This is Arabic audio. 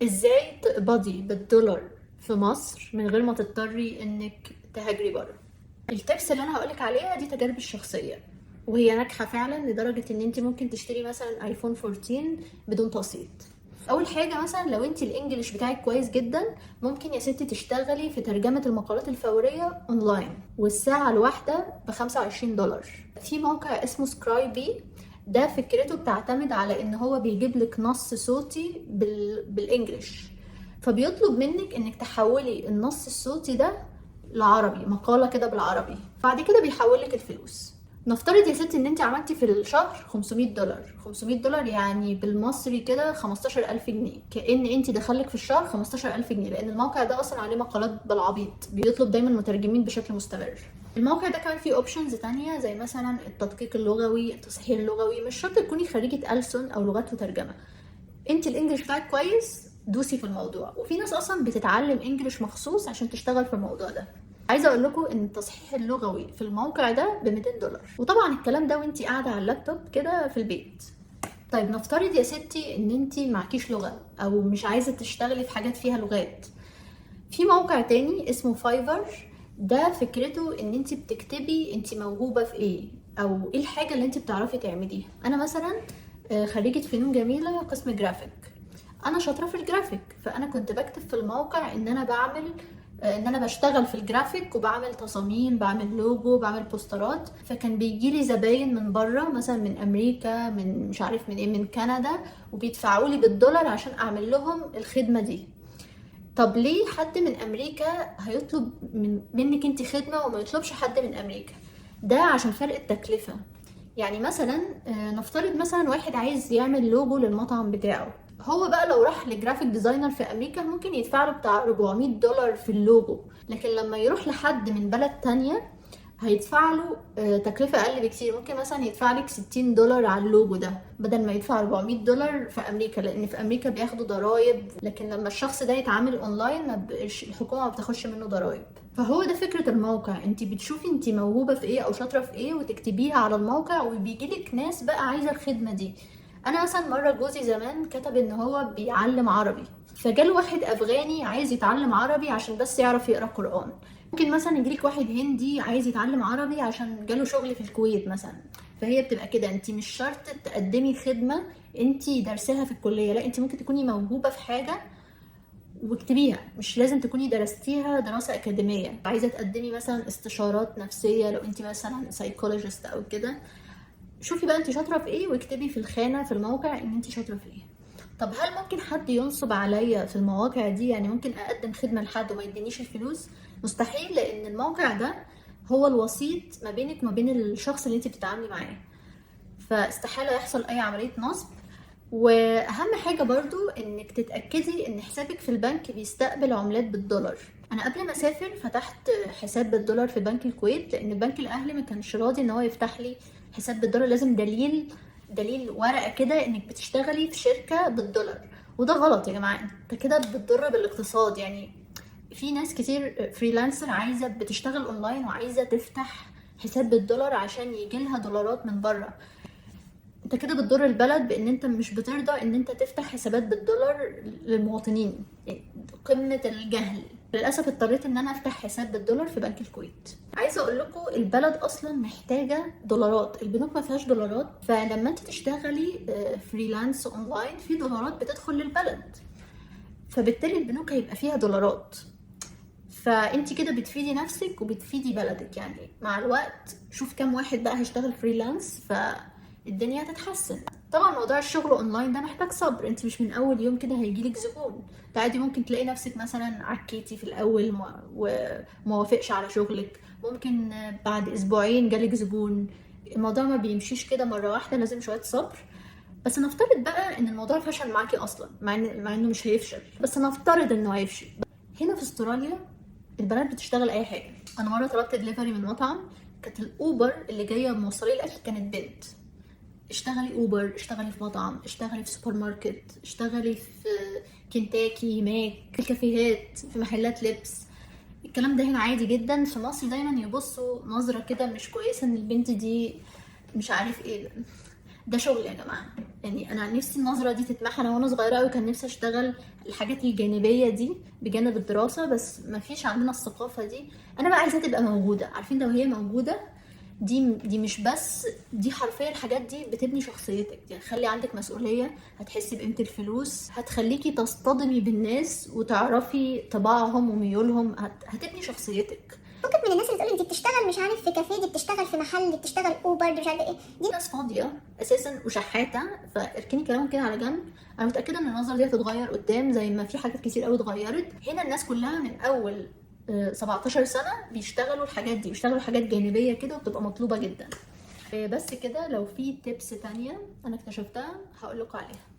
ازاي تقبضي بالدولار في مصر من غير ما تضطري انك تهاجري بره؟ التبس اللي انا هقولك عليها دي تجاربي الشخصيه، وهي ناجحه فعلا لدرجه ان انت ممكن تشتري مثلا ايفون 14 بدون تقسيط. اول حاجه، مثلا لو انت الانجليش بتاعك كويس جدا، ممكن يا ستي تشتغلي في ترجمه المقالات الفوريه اونلاين، والساعه الواحده ب $25. في موقع اسمه سكرايبي، ده فكرته بتعتمد على ان هو بيجيب لك نص صوتي بالانجليش، فبيطلب منك انك تحولي النص الصوتي ده العربي، مقالة كده بالعربي، بعد كده بيحول لك الفلوس. نفترض يا ستي ان انت عملتي في الشهر $500. $500 يعني بالمصري كده 15000 جنيه، كأن انت دخلك في الشهر 15000 جنيه، لان الموقع ده اصلا عليه مقالات بالعبيط، بيطلب دايما مترجمين بشكل مستمر. الموقع ده كمان فيه اوبشنز تانية، زي مثلا التدقيق اللغوي، التصحيح اللغوي. مش شرط تكوني خريجة ألسن او لغات وترجمة، انت الانجليش بتاعك كويس دوسي في الموضوع. وفي ناس اصلا بتتعلم انجليش مخصوص عشان تشتغل في الموضوع ده. عايزه اقول لكم ان التصحيح اللغوي في الموقع ده ب $200، وطبعا الكلام ده وانت قاعده على اللابتوب كده في البيت. طيب نفترض يا ستي ان انت معكيش لغه او مش عايزه تشتغلي في حاجات فيها لغات، في موقع تاني اسمه فايفر. ده فكرته ان انت بتكتبي انت موهوبه في ايه، او ايه الحاجه اللي انت بتعرفي تعمليها. انا مثلا خريجه فنون جميله قسم جرافيك، انا شاطره في الجرافيك، فانا كنت بكتب في الموقع ان انا بعمل ان انا بشتغل في الجرافيك وبعمل تصاميم، بعمل لوجو، بعمل بوسترات. فكان بيجي لي زباين من بره، مثلا من امريكا، من مش عارف من ايه، من كندا، وبيدفعوا لي بالدولار عشان اعمل لهم الخدمه دي. طب ليه حد من امريكا هيطلب منك انت خدمه وما يطلبش حد من امريكا؟ ده عشان فرق التكلفه. يعني مثلا نفترض مثلا واحد عايز يعمل لوجو للمطعم بتاعه، هو بقى لو راح لجرافيك ديزاينر في امريكا ممكن يدفع له بتاع $400 في اللوجو، لكن لما يروح لحد من بلد تانية هيدفع له تكلفة أقل بكتير. ممكن مثلا يدفع لك $60 على اللوجو ده بدل ما يدفع $400 في أمريكا، لأن في أمريكا بياخدوا ضرايب، لكن لما الشخص ده يتعامل أونلاين الحكومة ما بتاخدش منه ضرايب. فهو ده فكرة الموقع، انت بتشوفي انت موهوبة في ايه أو شاطرة في ايه وتكتبيها على الموقع، وبيجيلك ناس بقى عايزة الخدمة دي. أنا مثلا مرة جوزي زمان كتب إن هو بيعلم عربي، فجاله واحد أفغاني عايز يتعلم عربي عشان بس يعرف يقرأ قرآن. ممكن مثلا يجيلك واحد هندي عايز يتعلم عربي عشان جاله شغل في الكويت مثلا. فهي بتبقى كده، انت مش شرط تقدمي خدمة انت درسها في الكلية، لا، انت ممكن تكوني موهوبة في حاجة واكتبيها، مش لازم تكوني درستيها دراسة أكاديمية. عايزة تقدمي مثلا استشارات نفسية، لو انت مثلا سايكولوجيست أو كده، شوفي بقى انت شاطرة في ايه واكتبي في الخانة في الموقع ان انت شاطرة في ايه. طب هل ممكن حد ينصب عليا في المواقع دي؟ يعني ممكن اقدم خدمة لحد وما يدينيش الفلوس؟ مستحيل، لان الموقع ده هو الوسيط ما بينك وما بين الشخص اللي انت بتتعاملي معاه، فاستحالة يحصل اي عملية نصب. واهم حاجة برضو انك تتأكدي ان حسابك في البنك بيستقبل عملات بالدولار. انا قبل ما اسافر فتحت حساب بالدولار في بنك الكويت، لان البنك الاهلي ما كانش راضي ان هو يفتح لي حساب بالدولار، لازم دليل ورقة كده انك بتشتغلي في شركة بالدولار. وده غلط يا جماعة، انت كده بتضر بالاقتصاد. يعني في ناس كتير فريلانسر عايزة بتشتغل اونلاين وعايزة تفتح حساب بالدولار عشان يجيلها دولارات من بره. انت كده بتضر البلد، بان انت مش بترضى ان انت تفتح حسابات بالدولار للمواطنين. يعني قمة الجهل. للاسف اضطريت ان انا افتح حساب بالدولار في بنك الكويت. عايزه اقول لكم البلد اصلا محتاجه دولارات، البنوك ما فيهاش دولارات، فلما انت تشتغلي فريلانس اونلاين في دولارات بتدخل للبلد، فبالتالي البنوك هيبقى فيها دولارات. فانت كده بتفيدي نفسك وبتفيدي بلدك. يعني مع الوقت شوف كام واحد بقى هيشتغل فريلانس فالدنيا هتتحسن. طبعا موضوع الشغل اونلاين ده محتاج صبر، انت مش من اول يوم كده هيجيلك زبون. ده عادي، ممكن تلاقي نفسك مثلا عكيتي في الاول وما وافقش على شغلك، ممكن بعد اسبوعين جالك زبون. الموضوع ما بيمشيش كده مرة واحدة، لازم شوية صبر. بس نفترض بقى ان الموضوع فشل معاكي اصلا، مع انه مش هيفشل، بس نفترض انه هيفشل. هنا في استراليا البنات بتشتغل اي حاجه. انا مره طلبت دليفري من مطعم، كانت الاوبر اللي جايه موصلي الاكل كانت بنت. اشتغلي اوبر، اشتغلي في مطعم، اشتغلي في سوبر ماركت، اشتغلي في كنتاكي، ماك، في كافيهات، في محلات لبس. الكلام ده هنا عادي جدا. في مصر دايما يبصوا نظره كده مش كويسه ان البنت دي مش عارف ايه. ده شغل يا جماعه. يعني انا نفسي النظره دي تتمحى. انا وانا صغيره قوي كان نفسي اشتغل الحاجات الجانبيه دي بجانب الدراسه، بس ما فيش عندنا الثقافه دي. انا بقى عايزاها تبقى موجوده. عارفين لو هي موجوده، دي مش بس، دي حرفيا الحاجات دي بتبني شخصيتك، يعني هتخلي عندك مسؤوليه، هتحسي بقيمه الفلوس، هتخليكي تصطدمي بالناس وتعرفي طباعهم وميولهم، هتبني شخصيتك. فكك من الناس اللي تقول دي بتشتغل مش عارف في كافيه، دي بتشتغل في محل، دي بتشتغل اوبر، دي مش عارفه ايه. دي ناس فاضيه اساسا وشحاته، فاركني كلامهم كده على جنب. انا متاكده ان النظره دي هتتغير قدام، زي ما في حاجات كتير قوي اتغيرت. هنا الناس كلها من اول 17 سنه بيشتغلوا الحاجات دي، بيشتغلوا حاجات جانبيه كده وبتبقى مطلوبه جدا. بس كده، لو في تيبس تانية انا اكتشفتها هقول لكم عليها.